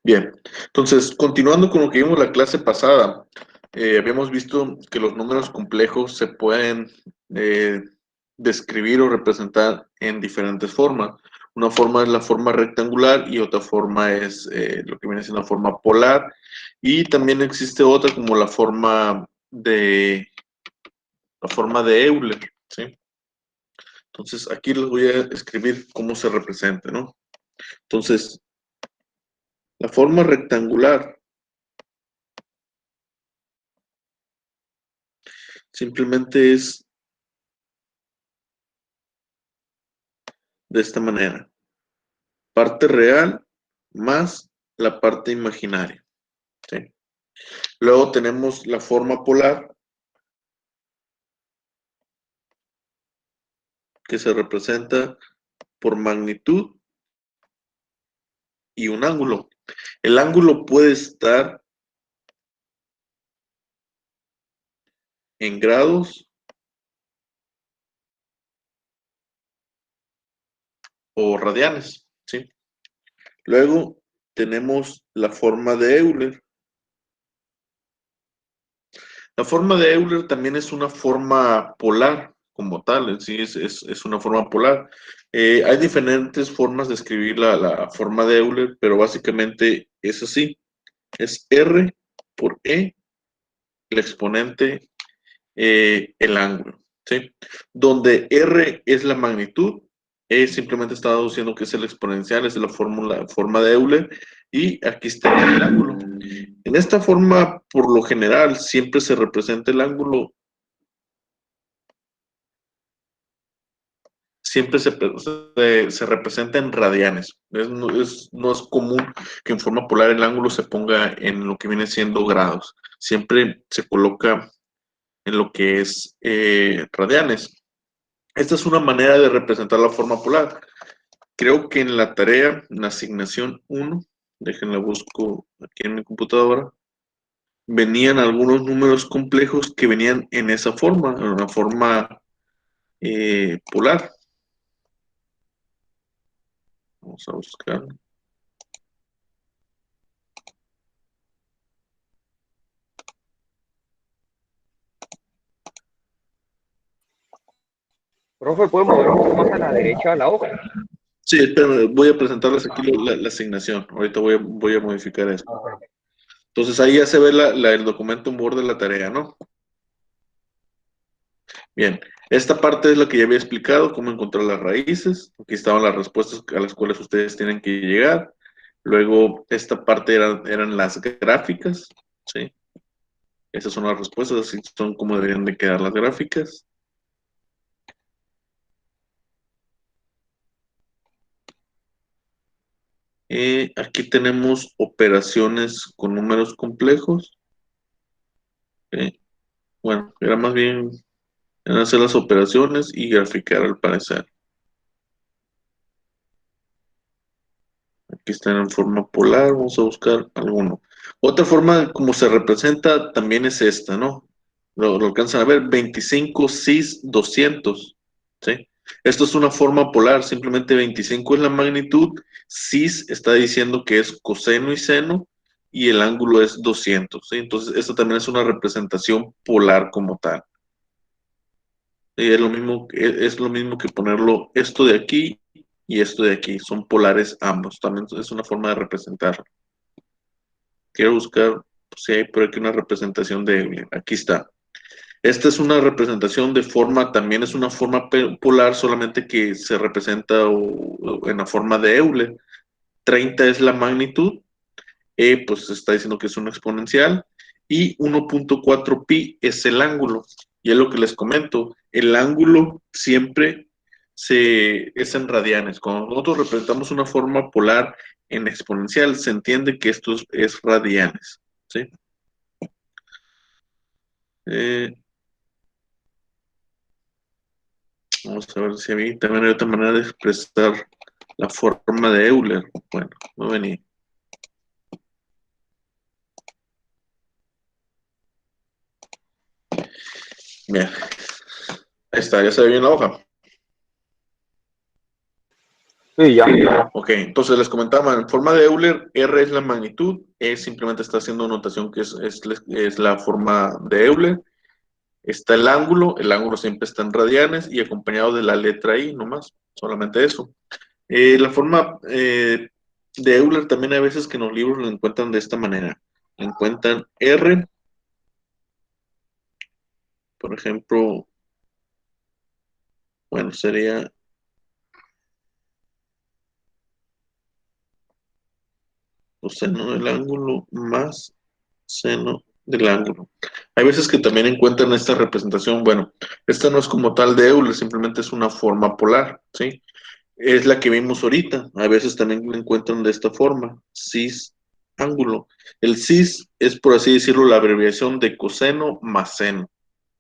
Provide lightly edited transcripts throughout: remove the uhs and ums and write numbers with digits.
Bien, entonces, continuando con lo que vimos la clase pasada, habíamos visto que los números complejos se pueden eh, describir o representar en diferentes formas. Una forma es la forma rectangular y otra forma es lo que viene siendo la forma polar. Y también existe otra como la forma de Euler, ¿sí? Entonces, aquí les voy a escribir cómo se representa, ¿no? Entonces, la forma rectangular simplemente es de esta manera. Parte real más la parte imaginaria, ¿sí? Luego tenemos la forma polar, que se representa por magnitud y un ángulo. El ángulo puede estar en grados o radianes, ¿sí? Luego tenemos la forma de Euler. La forma de Euler también es una forma polar como tal, en sí es una forma polar. Hay diferentes formas de escribir la forma de Euler, pero básicamente es así. Es R por E, el exponente, el ángulo, ¿sí? Donde R es la magnitud, E simplemente está diciendo que es el exponencial, es la forma de Euler, y aquí está el ángulo. En esta forma, por lo general, siempre se representa el ángulo, siempre se representa en radianes. No es común que en forma polar el ángulo se ponga en lo que viene siendo grados. Siempre se coloca en lo que es radianes. Esta es una manera de representar la forma polar. Creo que en la tarea, en la asignación 1, déjenla busco aquí en mi computadora, venían algunos números complejos que venían en esa forma, en una forma polar. Vamos a buscar. Profe, ¿puede mover un poco más a la derecha a la hoja? Sí, espérame, voy a presentarles aquí la asignación. Ahorita voy a modificar eso. Entonces ahí ya se ve el documento en Word de la tarea, ¿no? Bien, esta parte es la que ya había explicado, cómo encontrar las raíces. Aquí estaban las respuestas a las cuales ustedes tienen que llegar. Luego, esta parte eran las gráficas, ¿sí? Esas son las respuestas, así son como deberían de quedar las gráficas. Aquí tenemos operaciones con números complejos. ¿Sí? Bueno, era más bien eran hacer las operaciones y graficar al parecer. Aquí están en forma polar, vamos a buscar alguno. Otra forma de cómo se representa también es esta, ¿no? Lo alcanzan a ver, 25 cis 200, ¿sí? Esto es una forma polar, simplemente 25 es la magnitud, cis está diciendo que es coseno y seno, y el ángulo es 200, ¿sí? Entonces, esto también es una representación polar como tal. Y es lo mismo que ponerlo esto de aquí y esto de aquí, son polares ambos, también es una forma de representarlo. Quiero buscar si hay por aquí una representación de Euler. Aquí está. Esta es una representación de forma, también es una forma polar, solamente que se representa en la forma de Euler. 30 es la magnitud, E pues está diciendo que es un exponencial, y 1.4 pi es el ángulo. Y es lo que les comento, el ángulo siempre es en radianes. Cuando nosotros representamos una forma polar en exponencial, se entiende que esto es radianes, ¿sí? Eh, Vamos a ver si a mí también hay otra manera de expresar la forma de Euler. Bueno, no venía. Bien, ahí está, ya se ve bien la hoja. Sí, ya. Ok, entonces les comentaba, en forma de Euler, R es la magnitud, E simplemente está haciendo notación que es la forma de Euler. Está el ángulo siempre está en radianes y acompañado de la letra I nomás, solamente eso. La forma de Euler también hay veces que en los libros lo encuentran de esta manera. Encuentran R, por ejemplo, bueno, sería coseno del ángulo más seno del ángulo. Hay veces que también encuentran esta representación, bueno, esta no es como tal de Euler, simplemente es una forma polar, ¿sí? Es la que vimos ahorita. A veces también lo encuentran de esta forma, cis ángulo. El cis es, por así decirlo, la abreviación de coseno más seno,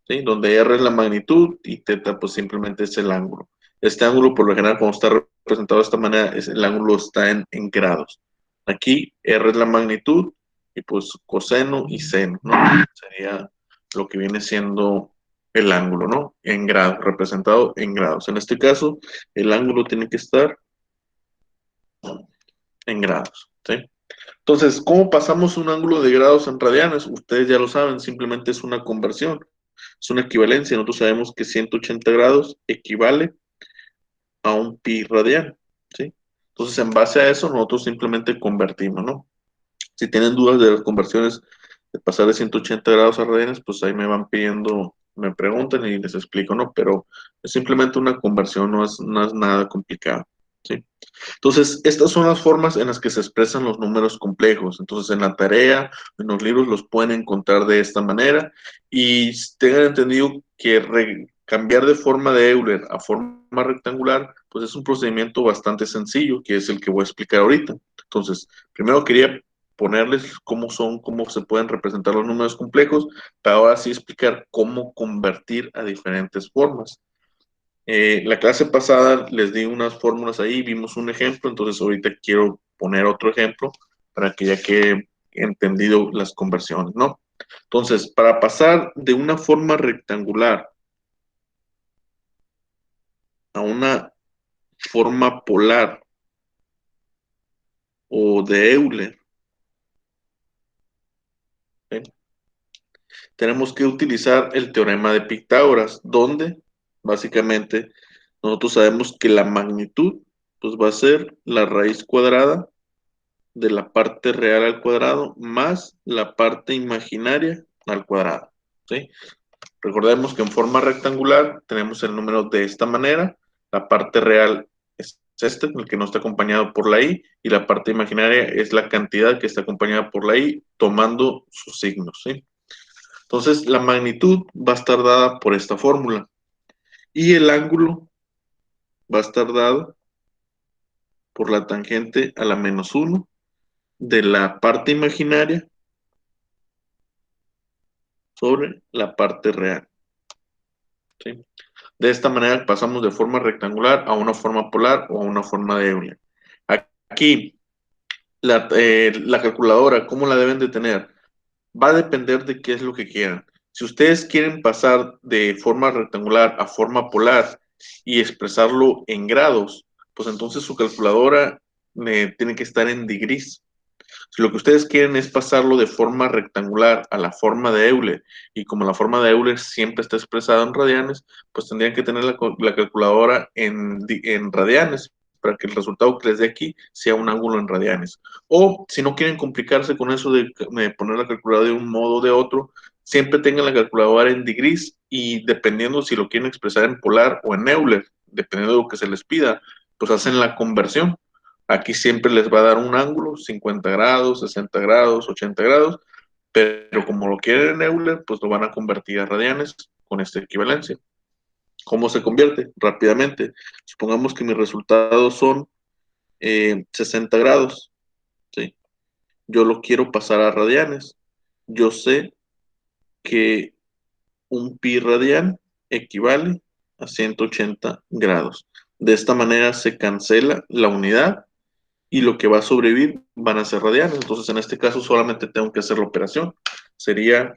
¿sí? Donde R es la magnitud y teta pues simplemente es el ángulo. Este ángulo, por lo general, cuando está representado de esta manera, el ángulo está en grados. Aquí R es la magnitud y pues coseno y seno, ¿no? Sería lo que viene siendo el ángulo, ¿no? En grados, representado en grados. En este caso, el ángulo tiene que estar en grados, ¿sí? Entonces, ¿cómo pasamos un ángulo de grados en radianes? Ustedes ya lo saben, simplemente es una conversión, es una equivalencia. Nosotros sabemos que 180 grados equivale a un pi radian, ¿sí? Entonces, en base a eso, nosotros simplemente convertimos, ¿no? Si tienen dudas de las conversiones de pasar de 180 grados a radianes, pues ahí me van pidiendo, me preguntan y les explico, ¿no? Pero es simplemente una conversión, no es nada complicado, ¿sí? Entonces, estas son las formas en las que se expresan los números complejos. Entonces, en la tarea, en los libros los pueden encontrar de esta manera y tengan entendido que cambiar de forma de Euler a forma rectangular, pues es un procedimiento bastante sencillo, que es el que voy a explicar ahorita. Entonces, primero quería ponerles cómo son, cómo se pueden representar los números complejos, para ahora sí explicar cómo convertir a diferentes formas. La clase pasada les di unas fórmulas ahí, vimos un ejemplo, entonces ahorita quiero poner otro ejemplo para que ya quede entendido las conversiones, ¿no? Entonces, para pasar de una forma rectangular a una forma polar o de Euler, ¿sí? Tenemos que utilizar el teorema de Pitágoras, donde básicamente nosotros sabemos que la magnitud pues va a ser la raíz cuadrada de la parte real al cuadrado más la parte imaginaria al cuadrado, ¿sí? Recordemos que en forma rectangular tenemos el número de esta manera, la parte real es este, el que no está acompañado por la i, y la parte imaginaria es la cantidad que está acompañada por la i, tomando sus signos, ¿sí? Entonces, la magnitud va a estar dada por esta fórmula, y el ángulo va a estar dado por la tangente a la menos uno de la parte imaginaria sobre la parte real, ¿sí? De esta manera pasamos de forma rectangular a una forma polar o a una forma de Euler. Aquí, la calculadora, ¿cómo la deben de tener? Va a depender de qué es lo que quieran. Si ustedes quieren pasar de forma rectangular a forma polar y expresarlo en grados, pues entonces su calculadora tiene que estar en degrees. Si lo que ustedes quieren es pasarlo de forma rectangular a la forma de Euler, y como la forma de Euler siempre está expresada en radianes, pues tendrían que tener la calculadora en radianes para que el resultado que les dé aquí sea un ángulo en radianes. O si no quieren complicarse con eso de poner la calculadora de un modo o de otro, siempre tengan la calculadora en degrees y dependiendo si lo quieren expresar en polar o en Euler, dependiendo de lo que se les pida, pues hacen la conversión. Aquí siempre les va a dar un ángulo, 50 grados, 60 grados, 80 grados, pero como lo quieren en Euler, pues lo van a convertir a radianes con esta equivalencia. ¿Cómo se convierte? Rápidamente. Supongamos que mis resultados son 60 grados, ¿sí? Yo lo quiero pasar a radianes. Yo sé que un pi radian equivale a 180 grados. De esta manera se cancela la unidad y lo que va a sobrevivir van a ser radianes. Entonces, en este caso, solamente tengo que hacer la operación. Sería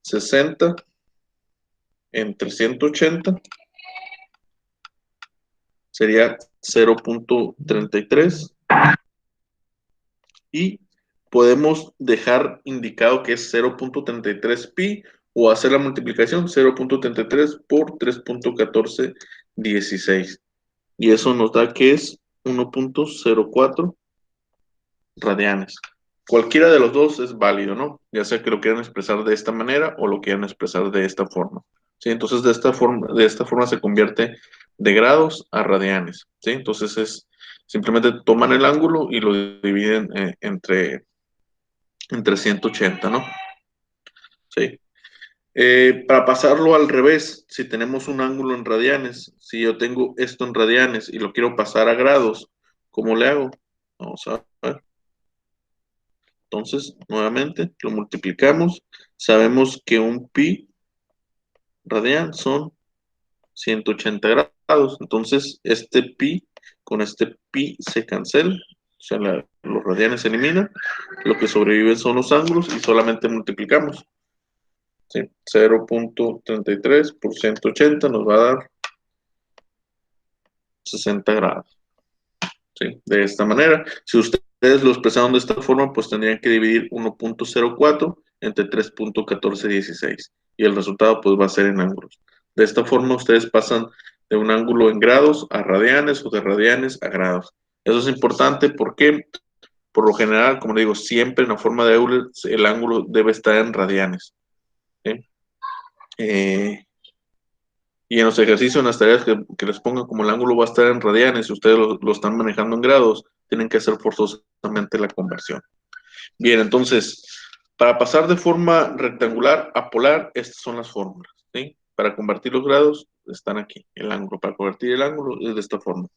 60 entre 180 sería 0.33 y podemos dejar indicado que es 0.33 pi o hacer la multiplicación 0.33 por 3.1416 y eso nos da que es 1.04 radianes. Cualquiera de los dos es válido, ¿no? Ya sea que lo quieran expresar de esta manera o lo quieran expresar de esta forma. ¿Sí? Entonces, de esta forma se convierte de grados a radianes. ¿Sí? Entonces, simplemente toman el ángulo y lo dividen entre 180, ¿no? Sí. Para pasarlo al revés, si tenemos un ángulo en radianes, si yo tengo esto en radianes y lo quiero pasar a grados, ¿cómo le hago? Vamos a ver. Entonces, nuevamente, lo multiplicamos. Sabemos que un pi radian son 180 grados. Entonces, este pi con este pi se cancela. O sea, los radianes se eliminan. Lo que sobreviven son los ángulos y solamente multiplicamos. ¿Sí? 0.33 por 180 nos va a dar 60 grados. ¿Sí? De esta manera, si ustedes lo expresaron de esta forma, pues tendrían que dividir 1.04 entre 3.1416 y el resultado pues va a ser en ángulos. De esta forma ustedes pasan de un ángulo en grados a radianes o de radianes a grados. Eso es importante porque por lo general, como digo, siempre en la forma de Euler el ángulo debe estar en radianes. ¿Sí? Y en los ejercicios, en las tareas que les pongan como el ángulo va a estar en radianes, si ustedes lo están manejando en grados, tienen que hacer forzosamente la conversión. Bien, entonces, para pasar de forma rectangular a polar, estas son las fórmulas, ¿sí? Para convertir los grados, están aquí, el ángulo. Para convertir el ángulo es de esta forma.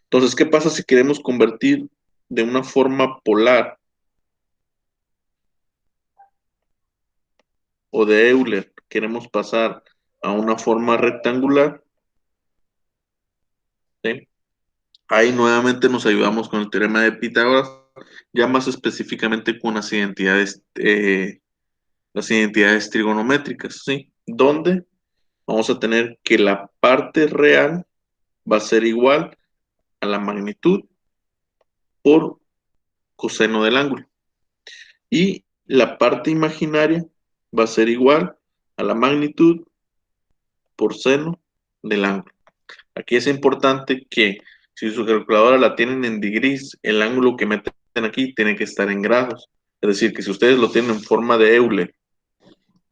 Entonces, ¿qué pasa si queremos convertir de una forma polar o de Euler? Queremos pasar a una forma rectangular, ¿sí? Ahí nuevamente nos ayudamos con el teorema de Pitágoras, ya más específicamente con las identidades trigonométricas, ¿sí? Donde vamos a tener que la parte real va a ser igual a la magnitud por coseno del ángulo. Y la parte imaginaria va a ser igual a la magnitud por seno del ángulo. Aquí es importante que si su calculadora la tienen en degrees, el ángulo que meten aquí tiene que estar en grados. Es decir, que si ustedes lo tienen en forma de Euler,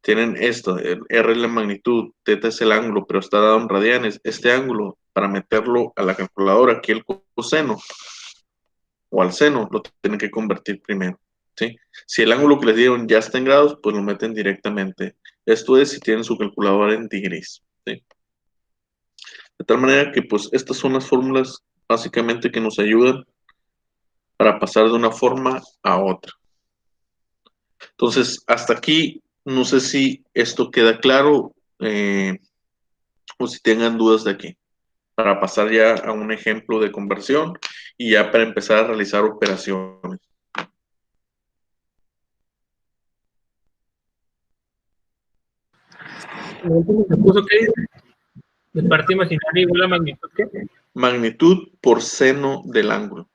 tienen esto, R es la magnitud, θ es el ángulo, pero está dado en radianes. Este ángulo, para meterlo a la calculadora, aquí el coseno o al seno, lo tienen que convertir primero. ¿Sí? Si el ángulo que les dieron ya está en grados, pues lo meten directamente. Esto es si tienen su calculadora en degrees. ¿Sí? De tal manera que pues estas son las fórmulas básicamente que nos ayudan para pasar de una forma a otra. Entonces, hasta aquí, no sé si esto queda claro o si tengan dudas de aquí, para pasar ya a un ejemplo de conversión y ya para empezar a realizar operaciones. Lo último que puso que de parte imaginaria igual a magnitud, ¿qué? Magnitud por seno del ángulo.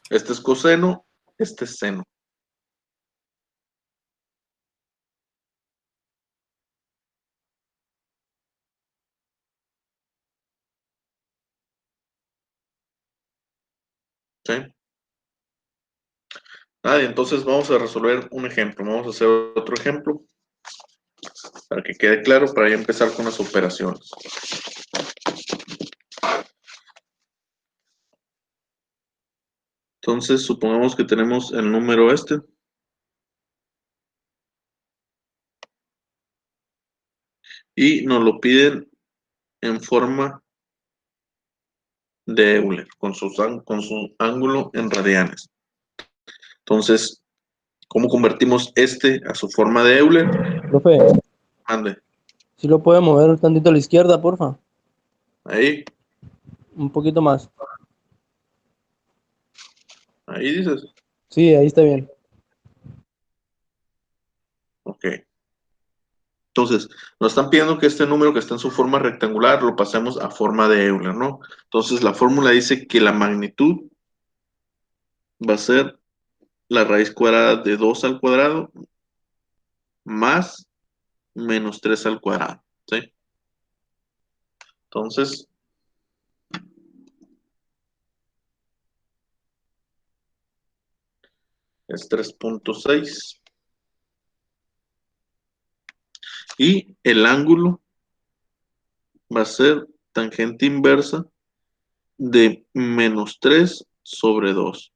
Este es coseno, este es seno. ¿Sí? Entonces vamos a resolver un ejemplo. Vamos a hacer otro ejemplo para que quede claro, para ya empezar con las operaciones. Entonces, supongamos que tenemos el número este. Y nos lo piden en forma de Euler, con su ángulo en radianes. Entonces, ¿cómo convertimos este a su forma de Euler? Profe, Ande, si lo puede mover un tantito a la izquierda, porfa. ahí, Un poquito más. ahí dices. Sí, ahí está bien. Ok. Entonces, nos están pidiendo que este número que está en su forma rectangular lo pasemos a forma de Euler, ¿no? Entonces, la fórmula dice que la magnitud va a ser la raíz cuadrada de 2 al cuadrado más menos 3 al cuadrado, ¿sí? Entonces, es 3.6. Y el ángulo va a ser tangente inversa de menos 3 sobre 2.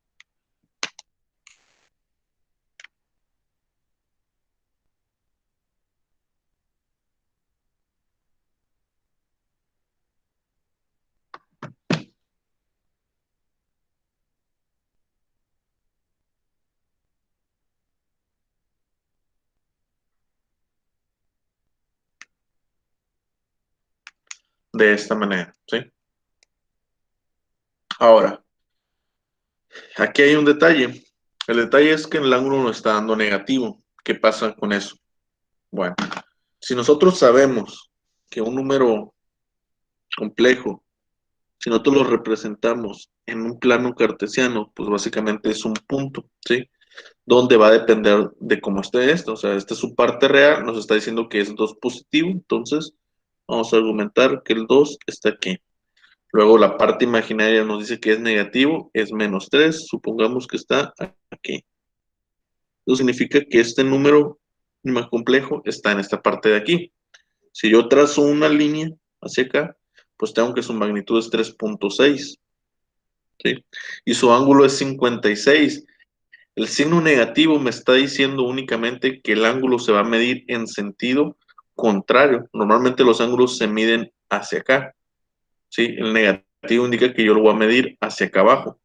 De esta manera, ¿sí? Ahora, aquí hay un detalle. El detalle es que el ángulo nos está dando negativo. ¿Qué pasa con eso? Bueno, si nosotros sabemos que un número complejo, si nosotros lo representamos en un plano cartesiano, pues básicamente es un punto, ¿sí? Donde va a depender de cómo esté esto. O sea, esta es su parte real, nos está diciendo que es 2 positivo, entonces vamos a argumentar que el 2 está aquí. Luego la parte imaginaria nos dice que es negativo, es menos 3, supongamos que está aquí. Eso significa que este número más complejo está en esta parte de aquí. Si yo trazo una línea hacia acá, pues tengo que su magnitud es 3.6, ¿sí? Y su ángulo es 56. El signo negativo me está diciendo únicamente que el ángulo se va a medir en sentido contrario. Normalmente los ángulos se miden hacia acá, ¿sí? El negativo indica que yo lo voy a medir hacia acá abajo,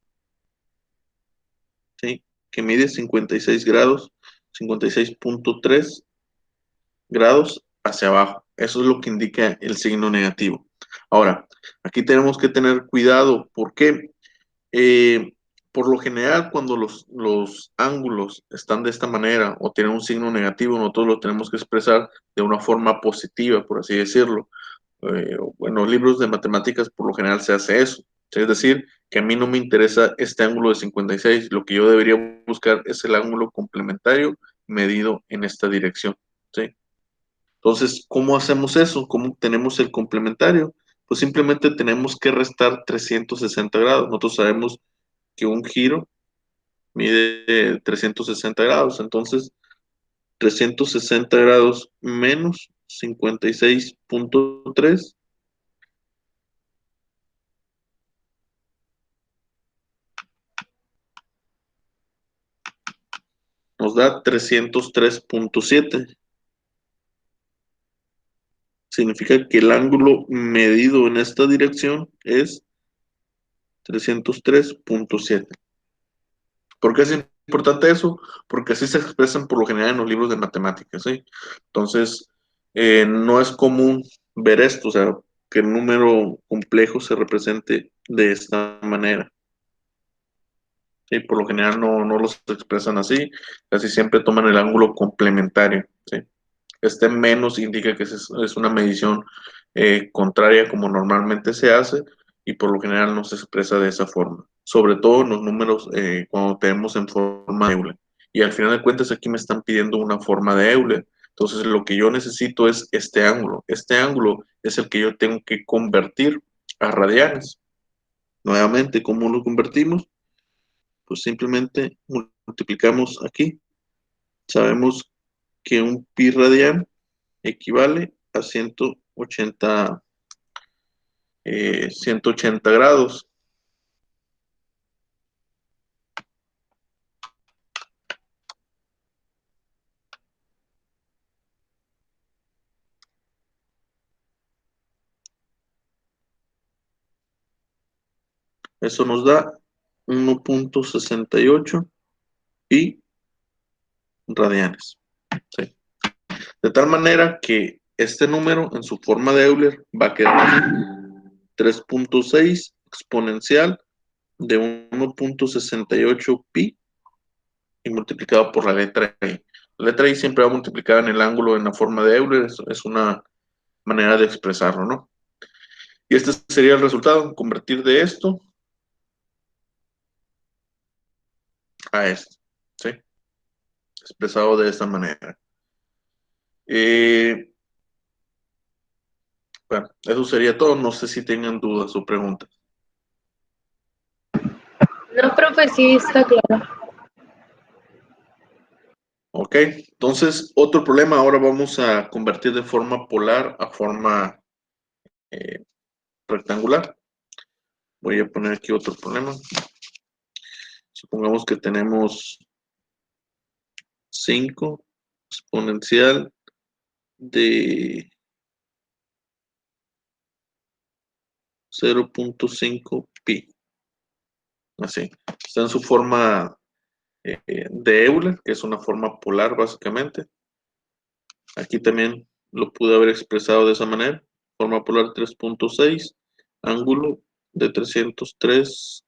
¿sí? Que mide 56 grados, 56.3 grados hacia abajo. Eso es lo que indica el signo negativo. Ahora, aquí tenemos que tener cuidado. ¿Por qué? Por lo general, cuando los ángulos están de esta manera o tienen un signo negativo, nosotros lo tenemos que expresar de una forma positiva, por así decirlo. En los libros de matemáticas, por lo general, se hace eso. Es decir, que a mí no me interesa este ángulo de 56. Lo que yo debería buscar es el ángulo complementario medido en esta dirección, ¿sí? Entonces, ¿cómo hacemos eso? ¿Cómo obtenemos el complementario? Pues simplemente tenemos que restar 360 grados. Nosotros sabemos que un giro mide 360 grados. Entonces, 360 grados menos 56.3 nos da 303.7. Significa que el ángulo medido en esta dirección es 303.7. ¿Por qué es importante eso? Porque así se expresan por lo general en los libros de matemáticas, ¿sí? Entonces, no es común ver esto, o sea, que el número complejo se represente de esta manera. ¿Sí? Por lo general no los expresan así, casi siempre toman el ángulo complementario, ¿sí? Este menos indica que es una medición contraria como normalmente se hace y por lo general no se expresa de esa forma. Sobre todo en los números cuando tenemos en forma de Euler. Y al final de cuentas aquí me están pidiendo una forma de Euler. Entonces lo que yo necesito es este ángulo. Este ángulo es el que yo tengo que convertir a radianes. Nuevamente, ¿cómo lo convertimos? Pues simplemente multiplicamos aquí. Sabemos que un pi radian equivale a 180 grados. Eso nos da 1.68 pi radianes, ¿sí? De tal manera que este número en su forma de Euler va a quedar así: 3.6 exponencial de 1.68 pi y multiplicado por la letra I. La letra I siempre va multiplicada en el ángulo en la forma de Euler, es una manera de expresarlo, ¿no? Y este sería el resultado, convertir de esto a esto, ¿sí? Expresado de esta manera. Bueno, eso sería todo. No sé si tengan dudas o preguntas. No, profe, sí está claro. Ok, entonces otro problema. Ahora vamos a convertir de forma polar a forma rectangular. Voy a poner aquí otro problema. Supongamos que tenemos 5 exponencial de 0.5 pi. Así. Está en su forma de Euler, que es una forma polar básicamente. Aquí también lo pude haber expresado de esa manera. Forma polar 3.6, ángulo de 303,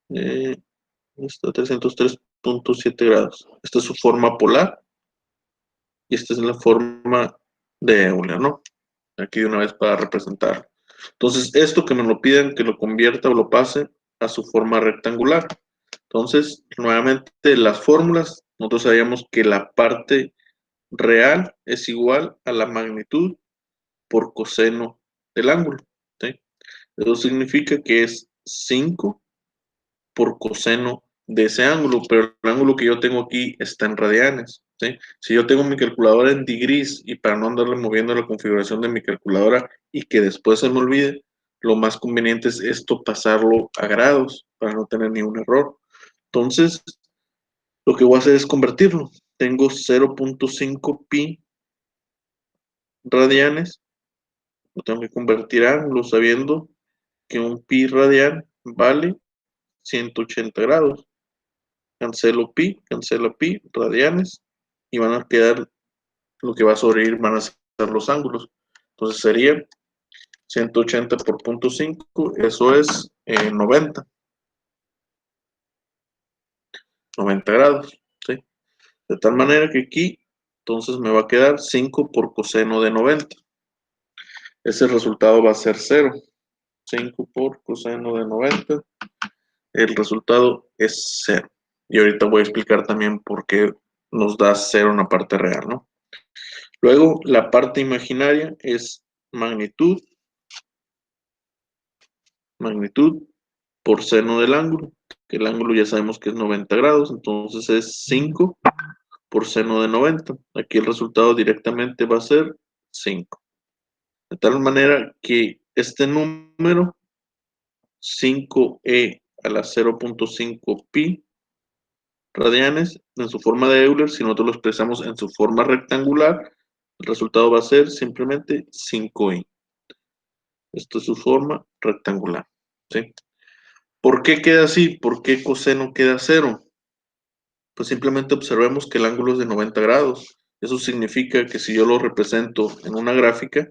está 303.7 grados. Esta es su forma polar y esta es la forma de Euler, ¿no? Aquí de una vez para representar. Entonces, esto que me lo piden, que lo convierta o lo pase a su forma rectangular. Entonces, nuevamente, las fórmulas, nosotros sabíamos que la parte real es igual a la magnitud por coseno del ángulo, ¿sí? Eso significa que es 5 por coseno de ese ángulo, pero el ángulo que yo tengo aquí está en radianes, ¿sí? Si yo tengo mi calculadora en degrees y para no andarle moviendo la configuración de mi calculadora y que después se me olvide, lo más conveniente es esto pasarlo a grados para no tener ningún error. Entonces, lo que voy a hacer es convertirlo. Tengo 0.5 pi radianes, lo tengo que convertir a ángulo sabiendo que un pi radian vale 180 grados. Cancelo pi, radianes, y van a quedar, lo que va a sobrevivir van a ser los ángulos. Entonces sería 180 por 0.5, eso es 90 grados, ¿sí? De tal manera que aquí, entonces me va a quedar 5 por coseno de 90. Ese resultado va a ser 0. 5 por coseno de 90. El resultado es 0. Y ahorita voy a explicar también por qué nos da 0 en la parte real, ¿no? Luego, la parte imaginaria es magnitud por seno del ángulo, que el ángulo ya sabemos que es 90 grados, entonces es 5 por seno de 90. Aquí el resultado directamente va a ser 5. De tal manera que este número, 5e a la 0.5 pi radianes, en su forma de Euler, si nosotros lo expresamos en su forma rectangular, el resultado va a ser simplemente 5i. Esto es su forma rectangular, ¿sí? ¿Por qué queda así? ¿Por qué coseno queda 0? Pues simplemente observemos que el ángulo es de 90 grados. Eso significa que si yo lo represento en una gráfica,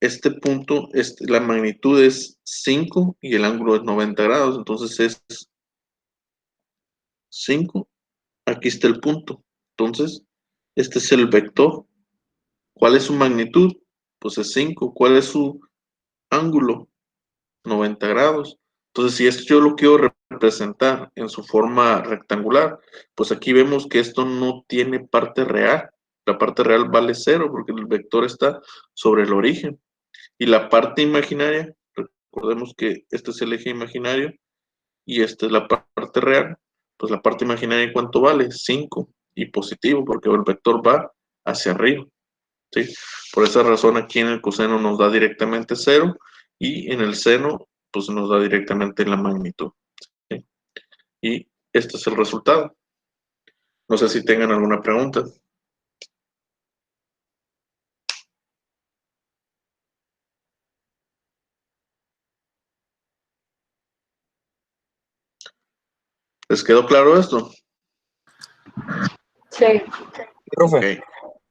este punto, la magnitud es 5 y el ángulo es 90 grados. Entonces es 5. Aquí está el punto. Entonces, este es el vector. ¿Cuál es su magnitud? Pues es 5. ¿Cuál es su ángulo? 90 grados. Entonces, si esto yo lo quiero representar en su forma rectangular, pues aquí vemos que esto no tiene parte real. La parte real vale 0 porque el vector está sobre el origen. Y la parte imaginaria, recordemos que este es el eje imaginario y esta es la parte real. Pues la parte imaginaria, ¿cuánto vale? 5 y positivo porque el vector va hacia arriba, ¿sí? Por esa razón aquí en el coseno nos da directamente 0 y en el seno pues nos da directamente la magnitud, ¿sí? Y este es el resultado. No sé si tengan alguna pregunta. ¿Les quedó claro esto? Sí. Profe. Ok.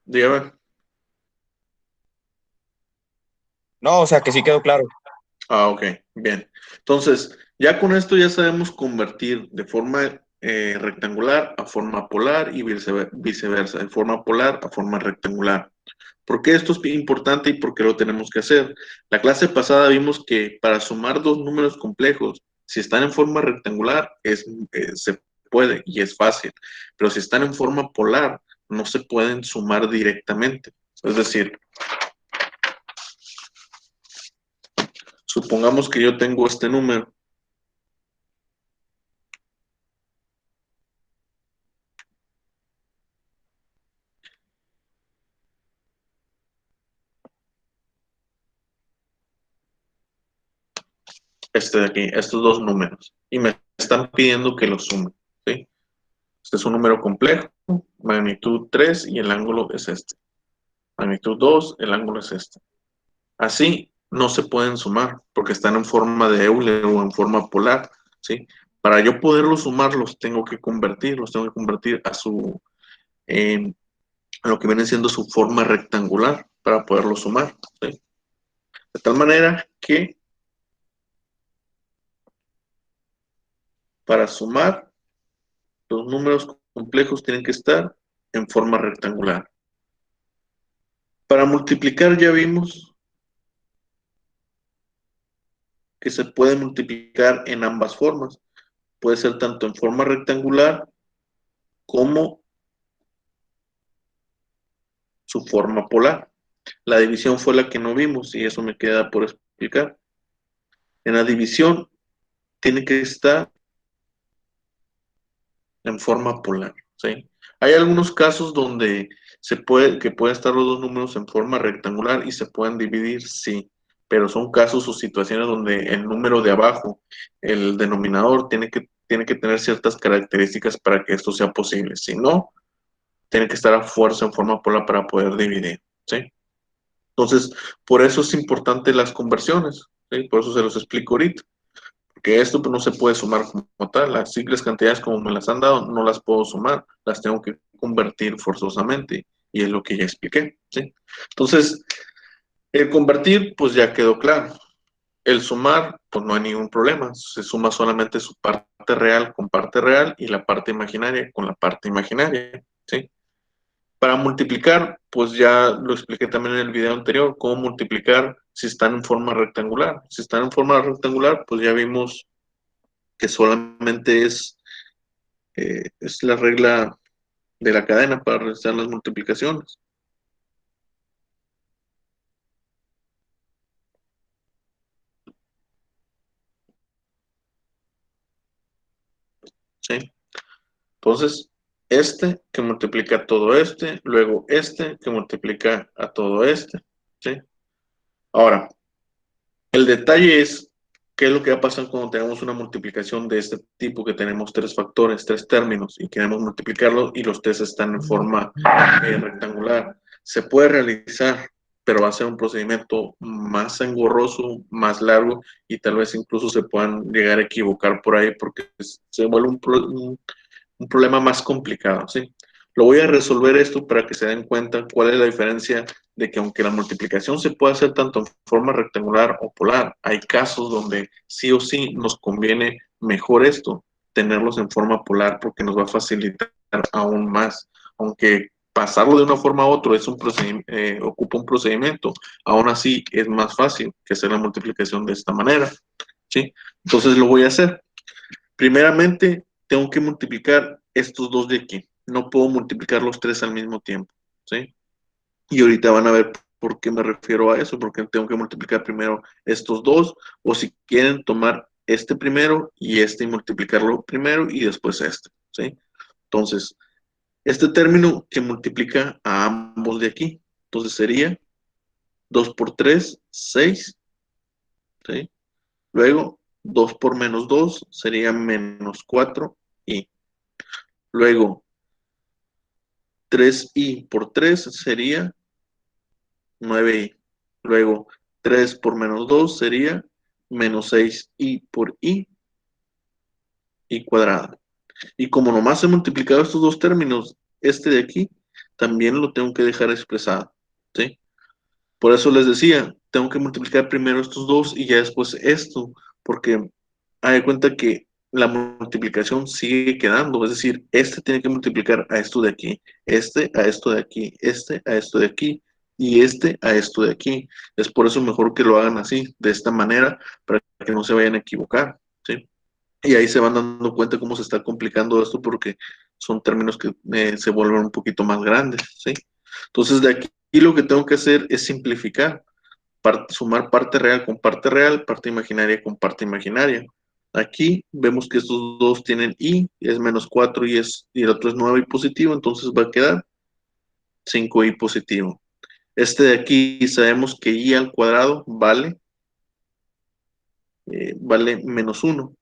Dígame. No, o sea que sí quedó claro. Ah, ok, bien. Entonces, ya con esto ya sabemos convertir de forma rectangular a forma polar y viceversa, de forma polar a forma rectangular. ¿Por qué esto es importante y por qué lo tenemos que hacer? La clase pasada vimos que para sumar dos números complejos, si están en forma rectangular, se puede y es fácil, pero si están en forma polar, no se pueden sumar directamente. Es decir, supongamos que yo tengo este número. Este de aquí, estos dos números, y me están pidiendo que los sume, ¿sí? Este es un número complejo, magnitud 3 y el ángulo es este. Magnitud 2, el ángulo es este. Así no se pueden sumar porque están en forma de Euler o en forma polar, ¿sí? Para yo poderlos sumar, los tengo que convertir a a lo que viene siendo su forma rectangular para poderlos sumar, ¿sí? De tal manera que para sumar, los números complejos tienen que estar en forma rectangular. Para multiplicar ya vimos que se puede multiplicar en ambas formas. Puede ser tanto en forma rectangular como su forma polar. La división fue la que no vimos y eso me queda por explicar. En la división tiene que estar en forma polar, ¿sí? Hay algunos casos donde que pueden estar los dos números en forma rectangular y se pueden dividir, sí, pero son casos o situaciones donde el número de abajo, el denominador, tiene que tener ciertas características para que esto sea posible. Si no, tiene que estar a fuerza en forma polar para poder dividir, ¿sí? Entonces, por eso es importante las conversiones, ¿sí? Por eso se los explico ahorita. Porque esto pues, no se puede sumar como tal, las simples cantidades como me las han dado, no las puedo sumar, las tengo que convertir forzosamente, y es lo que ya expliqué, ¿sí? Entonces, el convertir, pues ya quedó claro. El sumar, pues no hay ningún problema, se suma solamente su parte real con parte real y la parte imaginaria con la parte imaginaria, ¿sí? Para multiplicar, pues ya lo expliqué también en el video anterior, cómo multiplicar si están en forma rectangular. Si están en forma rectangular, pues ya vimos que solamente es la regla de la cadena para realizar las multiplicaciones. ¿Sí? Entonces, este que multiplica a todo este, luego este que multiplica a todo este. ¿Sí? Ahora, el detalle es qué es lo que va a pasar cuando tenemos una multiplicación de este tipo, que tenemos tres factores, tres términos, y queremos multiplicarlos y los tres están en forma rectangular. Se puede realizar, pero va a ser un procedimiento más engorroso, más largo, y tal vez incluso se puedan llegar a equivocar por ahí porque se vuelve un problema más complicado, ¿sí? Lo voy a resolver esto para que se den cuenta cuál es la diferencia de que aunque la multiplicación se puede hacer tanto en forma rectangular o polar, hay casos donde sí o sí nos conviene mejor esto, tenerlos en forma polar porque nos va a facilitar aún más. Aunque pasarlo de una forma a otra ocupa un procedimiento, aún así es más fácil que hacer la multiplicación de esta manera, ¿sí? Entonces lo voy a hacer. Primeramente, tengo que multiplicar estos dos de aquí. No puedo multiplicar los tres al mismo tiempo, ¿sí? Y ahorita van a ver por qué me refiero a eso, porque tengo que multiplicar primero estos dos, o si quieren tomar este primero y este y multiplicarlo primero y después este, ¿sí? Entonces, este término que multiplica a ambos de aquí, entonces sería 2 por 3, 6, ¿sí? Luego, 2 por menos 2 sería menos 4i. Luego, 3i por 3 sería 9i. Luego, 3 por menos 2 sería menos 6i por i cuadrada. Y como nomás he multiplicado estos dos términos, este de aquí también lo tengo que dejar expresado, ¿sí? Por eso les decía, tengo que multiplicar primero estos dos y ya después esto, porque hay de cuenta que la multiplicación sigue quedando, es decir, este tiene que multiplicar a esto de aquí, este a esto de aquí, este a esto de aquí, y este a esto de aquí. Es por eso mejor que lo hagan así, de esta manera, para que no se vayan a equivocar, ¿sí? Y ahí se van dando cuenta cómo se está complicando esto, porque son términos que se vuelven un poquito más grandes, ¿sí? Entonces, de aquí lo que tengo que hacer es simplificar, sumar parte real con parte imaginaria con parte imaginaria. Aquí vemos que estos dos tienen y, es menos 4 y el otro es 9 y positivo, entonces va a quedar 5y positivo. Este de aquí sabemos que y al cuadrado vale menos 1,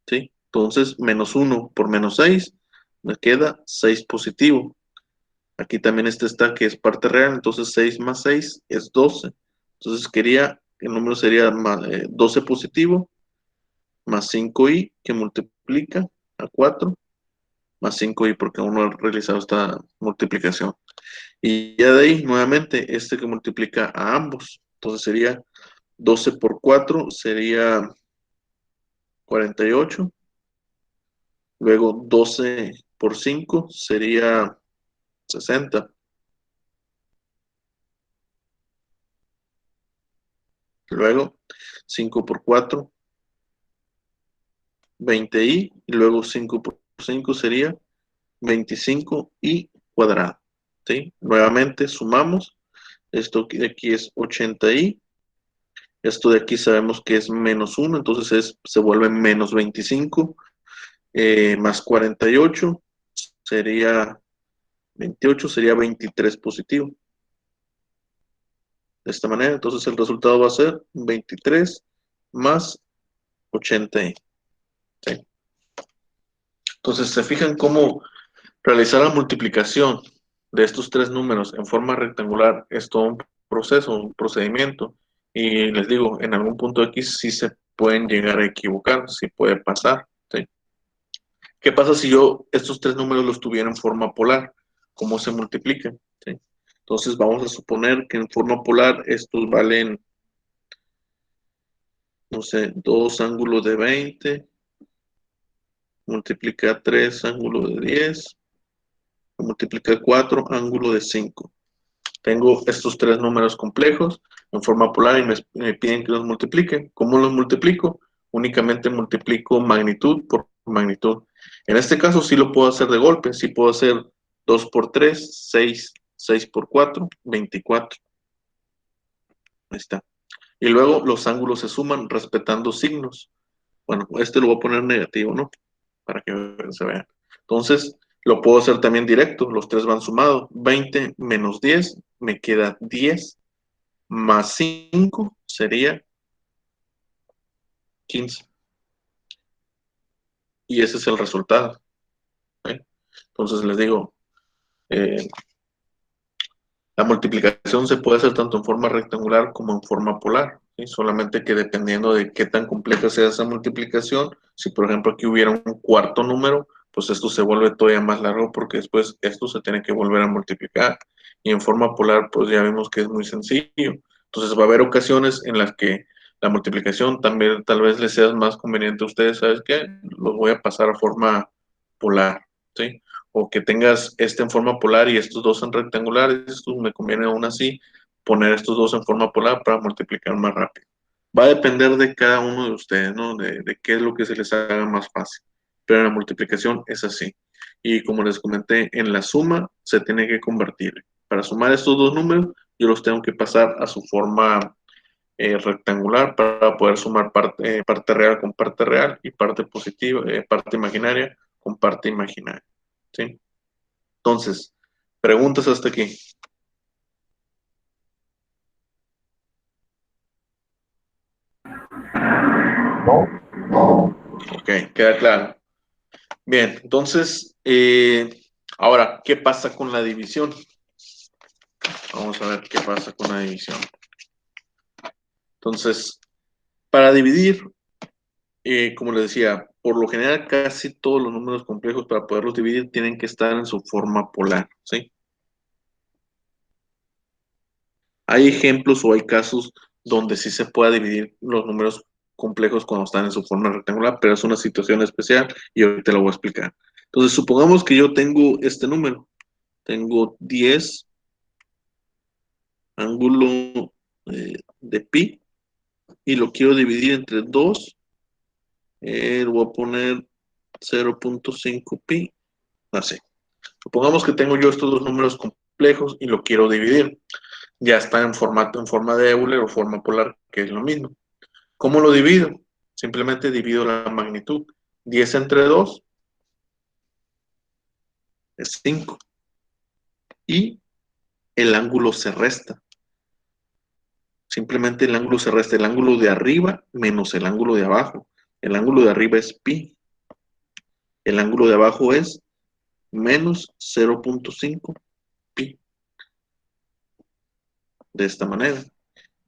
¿sí? Entonces, menos 1 por menos 6, me queda 6 positivo. Aquí también está que es parte real, entonces 6 más 6 es 12. Entonces el número sería 12 positivo, más 5i que multiplica a 4, más 5i porque aún no ha realizado esta multiplicación. Y ya de ahí, nuevamente, este que multiplica a ambos. Entonces sería 12 por 4, sería 48. Luego 12 por 5 sería 60. Luego 5 por 4, 20i. Y luego 5 por 5 sería 25i cuadrado. ¿Sí? Nuevamente sumamos. Esto de aquí es 80i. Esto de aquí sabemos que es menos 1, entonces se vuelve menos 25. Más 48 sería 28, sería 23 positivo. De esta manera, entonces el resultado va a ser 23 más 80i. ¿Sí? Entonces, ¿se fijan cómo realizar la multiplicación de estos tres números en forma rectangular es todo un proceso, un procedimiento? Y les digo, en algún punto X sí se pueden llegar a equivocar, sí puede pasar. ¿Sí? ¿Qué pasa si yo estos tres números los tuviera en forma polar? ¿Cómo se multiplican? ¿Sí? Entonces vamos a suponer que en forma polar estos valen, no sé, 2 ángulos de 20, multiplica 3 ángulo de 10, multiplica 4 ángulo de 5. Tengo estos tres números complejos en forma polar y me piden que los multiplique. ¿Cómo los multiplico? Únicamente multiplico magnitud por magnitud. En este caso sí lo puedo hacer de golpe. Sí puedo hacer 2 por 3, 6. 6 por 4, 24. Ahí está. Y luego los ángulos se suman respetando signos. Bueno, este lo voy a poner negativo, ¿no? Para que se vea. Entonces, lo puedo hacer también directo. Los tres van sumados. 20 menos 10, me queda 10. Más 5 sería 15. Y ese es el resultado. ¿Sí? Entonces les digo, eh, la multiplicación se puede hacer tanto en forma rectangular como en forma polar. ¿Sí? Solamente que dependiendo de qué tan compleja sea esa multiplicación, si por ejemplo aquí hubiera un cuarto número, pues esto se vuelve todavía más largo porque después esto se tiene que volver a multiplicar. Y en forma polar, pues ya vemos que es muy sencillo. Entonces va a haber ocasiones en las que la multiplicación también tal vez les sea más conveniente a ustedes, ¿sabes qué? Los voy a pasar a forma polar, ¿sí? O que tengas este en forma polar y estos dos en rectangulares, estos me conviene aún así poner estos dos en forma polar para multiplicar más rápido. Va a depender de cada uno de ustedes, ¿no? De qué es lo que se les haga más fácil. Pero en la multiplicación es así. Y como les comenté, en la suma se tiene que convertir. Para sumar estos dos números, yo los tengo que pasar a su forma rectangular para poder sumar parte real con parte real y parte positiva, parte imaginaria con parte imaginaria. ¿Sí? Entonces, preguntas hasta aquí. Ok, queda claro. Bien, entonces, ahora, ¿qué pasa con la división? Vamos a ver qué pasa con la división. Entonces, para dividir, como les decía, por lo general casi todos los números complejos para poderlos dividir tienen que estar en su forma polar, ¿sí? Hay ejemplos o hay casos donde sí se pueda dividir los números complejos cuando están en su forma rectangular, pero es una situación especial y ahorita lo voy a explicar. Entonces, supongamos que yo tengo este número. Tengo 10 ángulo de pi y lo quiero dividir entre 2. Lo voy a poner 0.5 pi, así. Supongamos que tengo yo estos dos números complejos y lo quiero dividir. Ya está en forma de Euler o forma polar, que es lo mismo. ¿Cómo lo divido? Simplemente divido la magnitud. 10 entre 2 es 5. Y el ángulo se resta. Simplemente el ángulo se resta. El ángulo de arriba menos el ángulo de abajo. El ángulo de arriba es pi. El ángulo de abajo es menos 0.5 pi. De esta manera.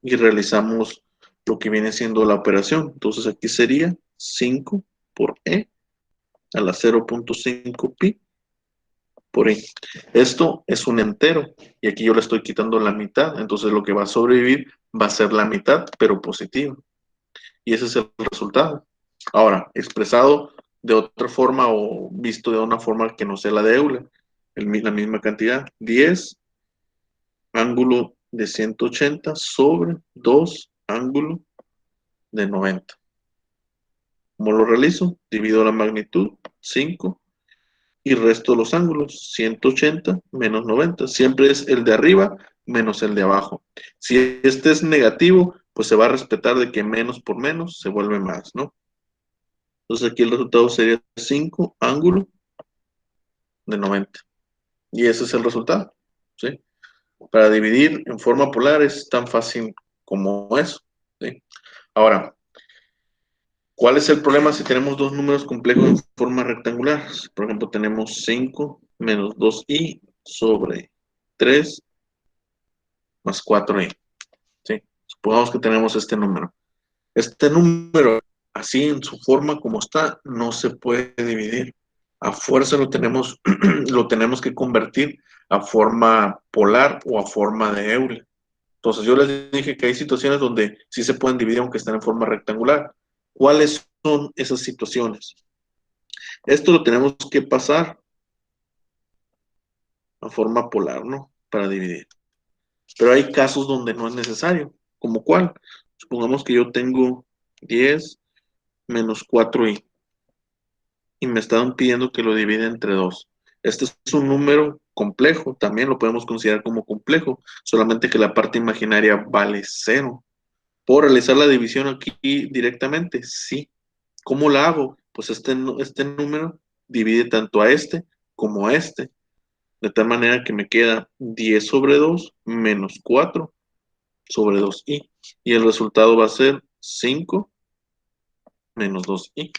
Y realizamos lo que viene siendo la operación. Entonces aquí sería 5 por e a la 0.5 pi por i. Esto es un entero y aquí yo le estoy quitando la mitad, entonces lo que va a sobrevivir va a ser la mitad, pero positivo. Y ese es el resultado. Ahora, expresado de otra forma o visto de una forma que no sea la de Euler, la misma cantidad, 10 ángulo de 180 sobre 2 ángulo de 90. ¿Cómo lo realizo? Divido la magnitud, 5, y resto los ángulos, 180 menos 90. Siempre es el de arriba menos el de abajo. Si este es negativo, pues se va a respetar de que menos por menos se vuelve más, ¿no? Entonces aquí el resultado sería 5 ángulo de 90. Y ese es el resultado, ¿sí? Para dividir en forma polar es tan fácil como eso, ¿sí? Ahora, ¿cuál es el problema si tenemos dos números complejos en forma rectangular? Por ejemplo, tenemos 5 menos 2i sobre 3 más 4i. ¿Sí? Supongamos que tenemos este número. Este número, así en su forma como está, no se puede dividir. A fuerza lo tenemos que convertir a forma polar o a forma de Euler. Entonces yo les dije que hay situaciones donde sí se pueden dividir aunque estén en forma rectangular. ¿Cuáles son esas situaciones? Esto lo tenemos que pasar a forma polar, ¿no? Para dividir. Pero hay casos donde no es necesario. ¿Como cuál? Supongamos que yo tengo 10 menos 4i y me están pidiendo que lo divida entre 2. Este es un número complejo, también lo podemos considerar como complejo, solamente que la parte imaginaria vale 0. ¿Puedo realizar la división aquí directamente? Sí. ¿Cómo la hago? Pues este número divide tanto a este como a este, de tal manera que me queda 10 sobre 2 menos 4 sobre 2i. Y el resultado va a ser 5 menos 2i.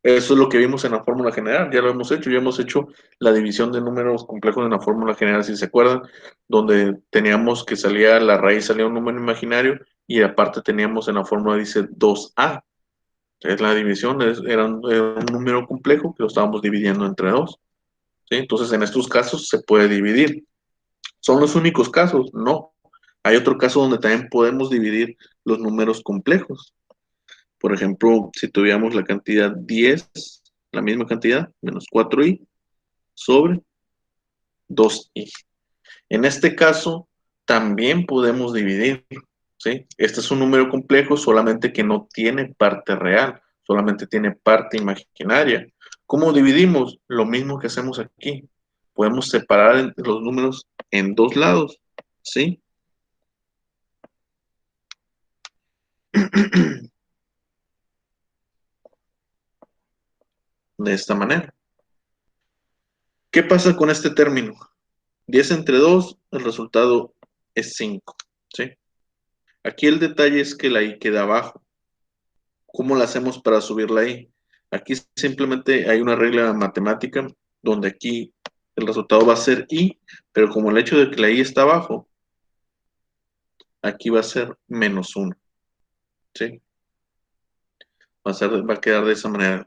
Eso es lo que vimos en la fórmula general, ya lo hemos hecho, ya hemos hecho la división de números complejos en la fórmula general, si se acuerdan, donde teníamos que salía la raíz, salía un número imaginario, y aparte teníamos en la fórmula dice 2a. Es la división, era un número complejo que lo estábamos dividiendo entre 2. ¿Sí? Entonces, en estos casos se puede dividir. ¿Son los únicos casos? No. Hay otro caso donde también podemos dividir los números complejos. Por ejemplo, si tuviéramos la cantidad 10, la misma cantidad, menos 4i, sobre 2i. En este caso, también podemos dividir, ¿sí? Este es un número complejo, solamente que no tiene parte real, solamente tiene parte imaginaria. ¿Cómo dividimos? Lo mismo que hacemos aquí. Podemos separar los números en dos lados, ¿sí? De esta manera. ¿Qué pasa con este término? 10 entre 2, el resultado es 5, ¿sí? Aquí el detalle es que la i queda abajo. ¿Cómo la hacemos para subir la i? Aquí simplemente hay una regla matemática donde aquí el resultado va a ser i, pero como el hecho de que la i está abajo, aquí va a ser menos 1, ¿sí? Va a quedar de esa manera.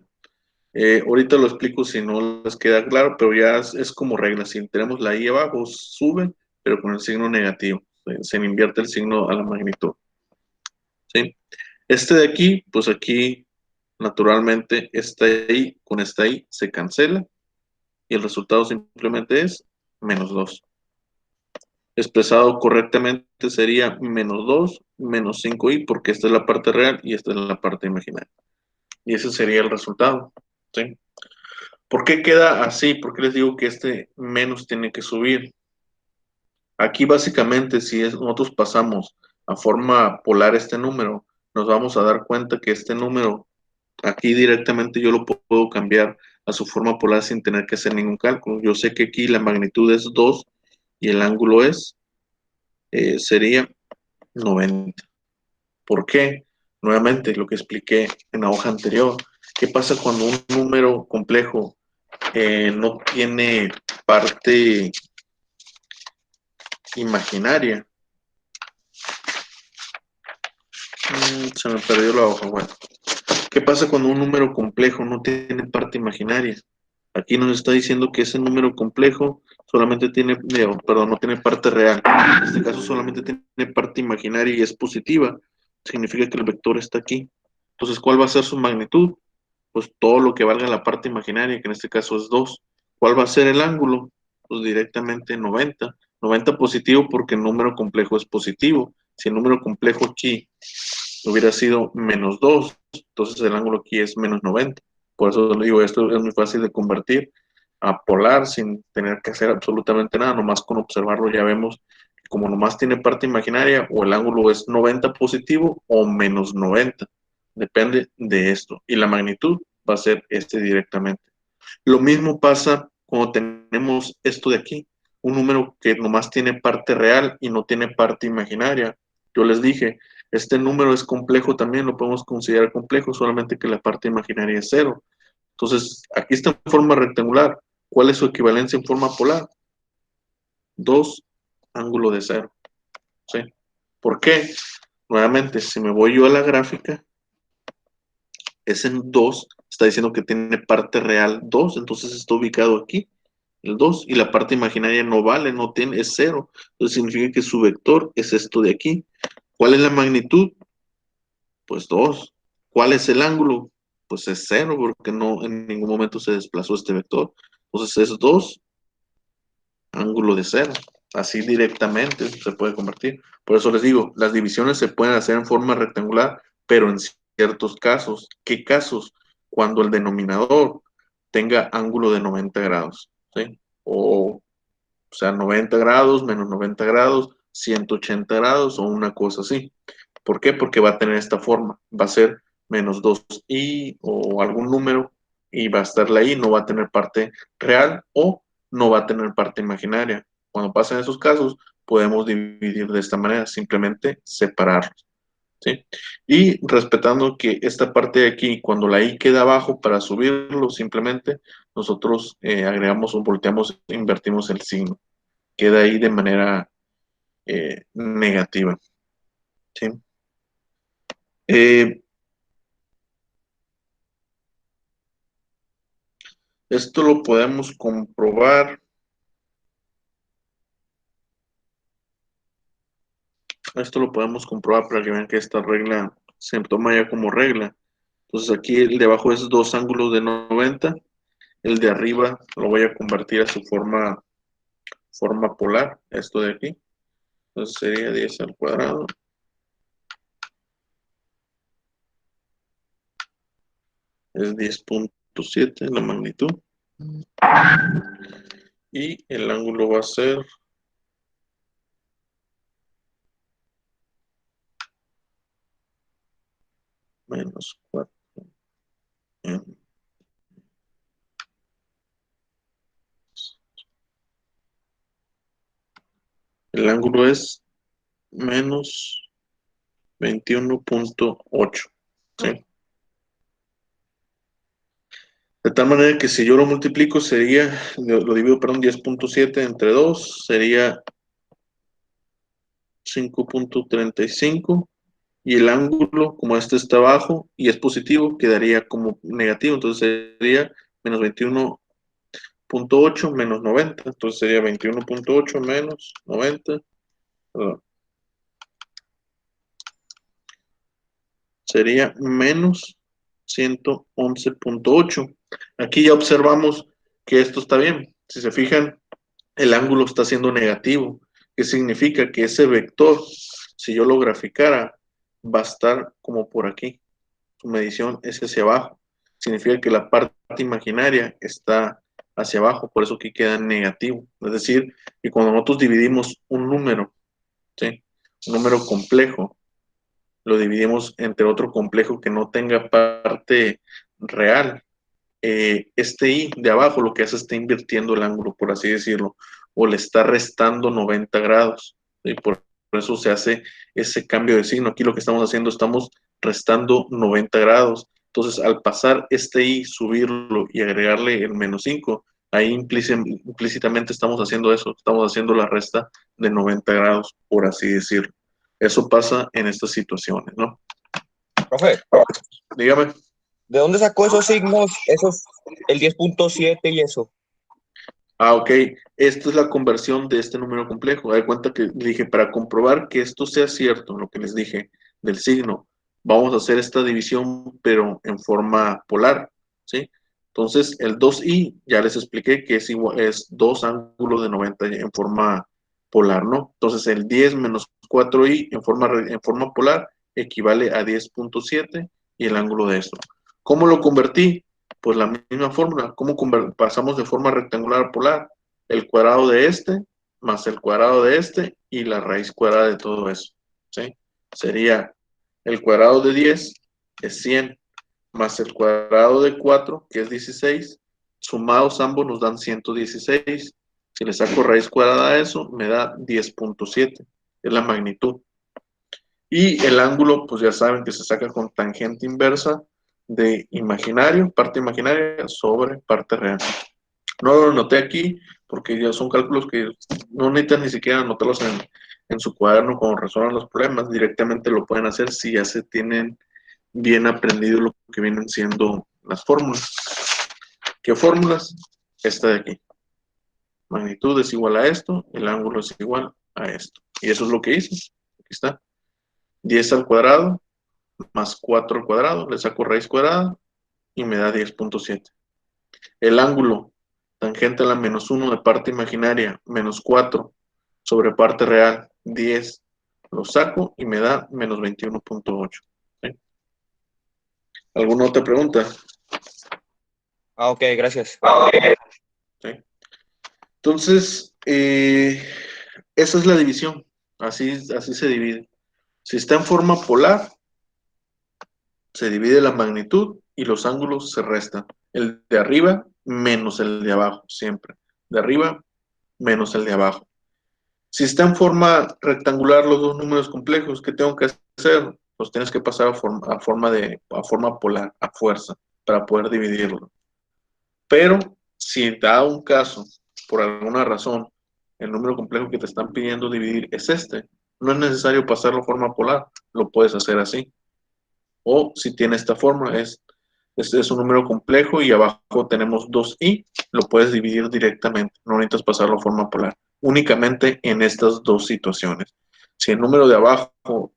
Ahorita lo explico si no les queda claro, pero ya es como regla. Si tenemos la i abajo, sube, pero con el signo negativo. Se invierte el signo a la magnitud. ¿Sí? Este de aquí, pues aquí, naturalmente, este ahí con este ahí se cancela y el resultado simplemente es menos 2. Expresado correctamente sería menos 2, menos 5i, porque esta es la parte real y esta es la parte imaginaria. Y ese sería el resultado, ¿sí? ¿Por qué queda así? ¿Por qué les digo que este menos tiene que subir? Aquí básicamente, si nosotros pasamos a forma polar este número, nos vamos a dar cuenta que este número, aquí directamente yo lo puedo cambiar a su forma polar sin tener que hacer ningún cálculo. Yo sé que aquí la magnitud es 2 y el ángulo sería 90. ¿Por qué? Nuevamente, lo que expliqué en la hoja anterior. ¿Qué pasa cuando un número complejo no tiene parte imaginaria? Se me perdió la hoja. Bueno, ¿qué pasa cuando un número complejo no tiene parte imaginaria? Aquí nos está diciendo que ese número complejo solamente tiene, perdón, no tiene parte real. En este caso solamente tiene parte imaginaria y es positiva. Significa que el vector está aquí. Entonces, ¿cuál va a ser su magnitud? Pues todo lo que valga la parte imaginaria, que en este caso es 2. ¿Cuál va a ser el ángulo? Pues directamente 90. 90 positivo porque el número complejo es positivo. Si el número complejo aquí hubiera sido menos 2, entonces el ángulo aquí es menos 90. Por eso le digo, esto es muy fácil de convertir a polar sin tener que hacer absolutamente nada, nomás con observarlo ya vemos que como nomás tiene parte imaginaria, o el ángulo es 90 positivo o menos 90, depende de esto. Y la magnitud va a ser este directamente. Lo mismo pasa cuando tenemos esto de aquí, un número que nomás tiene parte real y no tiene parte imaginaria. Yo les dije, este número es complejo también, lo podemos considerar complejo, solamente que la parte imaginaria es 0. Entonces, aquí está en forma rectangular. ¿Cuál es su equivalencia en forma polar? 2 ángulo de 0. ¿Sí? ¿Por qué? Nuevamente, si me voy yo a la gráfica, es en 2, está diciendo que tiene parte real 2, entonces está ubicado aquí, el 2, y la parte imaginaria no vale, no tiene, es 0. Entonces significa que su vector es esto de aquí. ¿Cuál es la magnitud? Pues 2. ¿Cuál es el ángulo? Pues es 0, porque no en ningún momento se desplazó este vector. Entonces es 2 ángulo de 0. Así directamente se puede convertir. Por eso les digo, las divisiones se pueden hacer en forma rectangular, pero en ciertos casos. ¿Qué casos? Cuando el denominador tenga ángulo de 90 grados. ¿Sí? O sea, 90 grados menos 90 grados, 180 grados o una cosa así. ¿Por qué? Porque va a tener esta forma. Va a ser menos 2i o algún número y va a estar la i, no va a tener parte real o no va a tener parte imaginaria. Cuando pasan esos casos, podemos dividir de esta manera, simplemente separarlos. ¿Sí? Y respetando que esta parte de aquí, cuando la i queda abajo para subirlo, simplemente nosotros agregamos o volteamos, invertimos el signo. Queda ahí de manera negativa. ¿Sí? Esto lo podemos comprobar. Esto lo podemos comprobar para que vean que esta regla se toma ya como regla. Entonces aquí el de abajo es 2 ángulos de 90. El de arriba lo voy a convertir a su forma polar. Esto de aquí. Entonces sería 10 al cuadrado. Es 10.7 la magnitud. Y el ángulo va a ser menos 4. El ángulo es menos 21.8. ¿Sí? De tal manera que si yo lo multiplico sería, lo divido, perdón, 10.7 entre 2, sería 5.35 y el ángulo, como este está abajo y es positivo, quedaría como negativo, entonces sería menos 21.8 menos 90, entonces sería 21.8 menos 90, perdón, sería menos 111.8. Aquí ya observamos que esto está bien. Si se fijan, el ángulo está siendo negativo. ¿Qué significa? Que ese vector, si yo lo graficara, va a estar como por aquí. Su medición es hacia abajo. Significa que la parte imaginaria está hacia abajo, por eso aquí queda negativo. Es decir, que cuando nosotros dividimos un número, ¿sí? Un número complejo, lo dividimos entre otro complejo que no tenga parte real. Este i de abajo lo que hace está invirtiendo el ángulo, por así decirlo, o le está restando 90 grados. Y por eso se hace ese cambio de signo. Aquí lo que estamos haciendo, estamos restando 90 grados. Entonces, al pasar este i, subirlo y agregarle el menos 5, ahí implícitamente estamos haciendo eso, estamos haciendo la resta de 90 grados, por así decirlo. Eso pasa en estas situaciones, ¿no? Profe, Dígame. ¿de dónde sacó esos signos, el 10.7 y eso? Ah, ok. Esta es la conversión de este número complejo. Da cuenta que le dije, para comprobar que esto sea cierto, lo que les dije del signo, vamos a hacer esta división, pero en forma polar, ¿sí? Entonces, el 2i, ya les expliqué que es igual, es 2 ángulos de 90 en forma polar, ¿no? Entonces, el 10 menos 4i en forma polar equivale a 10.7 y el ángulo de esto. ¿Cómo lo convertí? Pues la misma fórmula. ¿Cómo pasamos de forma rectangular a polar? El cuadrado de este más el cuadrado de este y la raíz cuadrada de todo eso, ¿sí? Sería el cuadrado de 10 es 100 más el cuadrado de 4, que es 16, sumados ambos nos dan 116. Si le saco raíz cuadrada a eso, me da 10.7, es la magnitud. Y el ángulo, pues ya saben que se saca con tangente inversa de imaginario, parte imaginaria sobre parte real. No lo anoté aquí porque ya son cálculos que no necesitan ni siquiera anotarlos en su cuaderno cuando resuelvan los problemas. Directamente lo pueden hacer si ya se tienen bien aprendido lo que vienen siendo las fórmulas. ¿Qué fórmulas? Esta de aquí. Magnitud es igual a esto, el ángulo es igual a esto. Y eso es lo que hice. Aquí está. 10 al cuadrado más 4 al cuadrado, le saco raíz cuadrada y me da 10.7. El ángulo tangente a la menos 1 de parte imaginaria, menos 4 sobre parte real, 10, lo saco y me da menos 21.8. ¿Sí? ¿Alguna otra pregunta? Ah, ok, gracias. ¿Sí? Entonces, esa es la división, así se divide. Si está en forma polar, se divide la magnitud y los ángulos se restan. El de arriba menos el de abajo, siempre. De arriba menos el de abajo. Si está en forma rectangular los dos números complejos, ¿qué tengo que hacer? Pues tienes que pasar a forma polar, a fuerza, para poder dividirlo. Pero si da un caso, por alguna razón, el número complejo que te están pidiendo dividir es este, no es necesario pasarlo a forma polar, lo puedes hacer así. O si tiene esta forma, este es un número complejo y abajo tenemos 2i, lo puedes dividir directamente, no necesitas pasarlo a forma polar, únicamente en estas dos situaciones. Si el número de abajo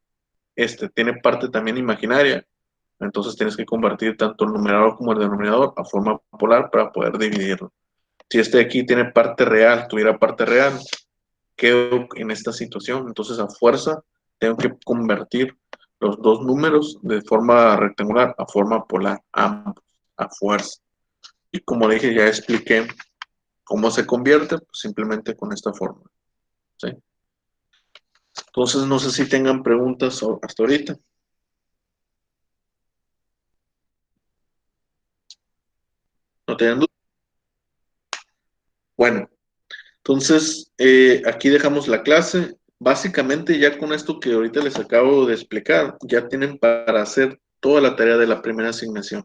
tiene parte también imaginaria, entonces tienes que convertir tanto el numerador como el denominador a forma polar para poder dividirlo. Si este de aquí tiene parte real, tuviera parte real, quedo en esta situación, entonces a fuerza tengo que convertir los dos números de forma rectangular a forma polar, ambos, a fuerza. Y como dije, ya expliqué cómo se convierte, pues simplemente con esta fórmula. ¿Sí? Entonces, no sé si tengan preguntas hasta ahorita. ¿No tienen dudas? Bueno, entonces aquí dejamos la clase. Básicamente ya con esto que ahorita les acabo de explicar, ya tienen para hacer toda la tarea de la primera asignación.